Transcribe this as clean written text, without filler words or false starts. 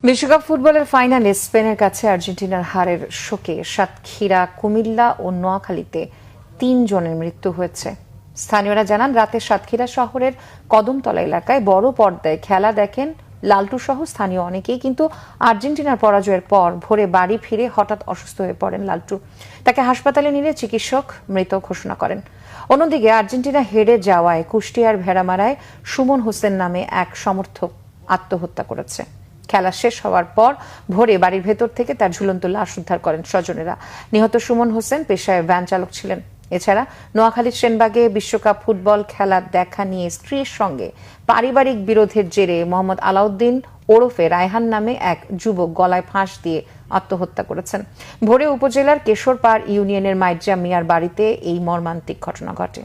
বিশ্বকাপ ফুটবলের ফাইনালে স্পেনের কাছে আর্জেন্টিনার হারের শোকে সাতক্ষীরা, কুমিল্লা ও নোয়াখালীতে ৩ জনের মৃত্যু হয়েছে। স্থানীয়রা জানান, রাতে সাতক্ষীরা শহরের কদমতলা এলাকায় বড় পর্দায় খেলা দেখেন লালটু সহ স্থানীয় অনেকেই, কিন্তু আর্জেন্টিনার পরাজয়ের পর ভোরে বাড়ি ফিরে হঠাৎ অসুস্থ হয়ে পড়েন লালটু। তাকে হাসপাতালে নিলে চিকিৎসক মৃত ঘোষণা করেন। অন্যদিকে আর্জেন্টিনা হেরে যাওয়ায় কুষ্টিয়ার ভেড়ামারায় সুমন হোসেন নামে এক সমর্থক আত্মহত্যা করেছে। খেলা শেষ হওয়ার পর ভোরে বাড়ির ভেতর থেকে তার ঝুলন্ত লাশ উদ্ধার করেন স্বজনেরা। নিহত সুমন হোসেন পেশায় ভ্যান চালক ছিলেন। এছাড়া নোয়াখালীর সেনবাগে বিশ্বকাপ ফুটবল খেলা দেখা নিয়ে স্ত্রীর সঙ্গে পারিবারিক বিরোধের জেরে মোহাম্মদ আলাউদ্দিন ওরফে রায়হান নামে এক যুবক গলায় ফাঁস দিয়ে আত্মহত্যা করেছেন। ভোরে উপজেলার কেশরপাড় ইউনিয়নের মাইজা মিয়ার বাড়িতে এই মর্মান্তিক ঘটনা ঘটে।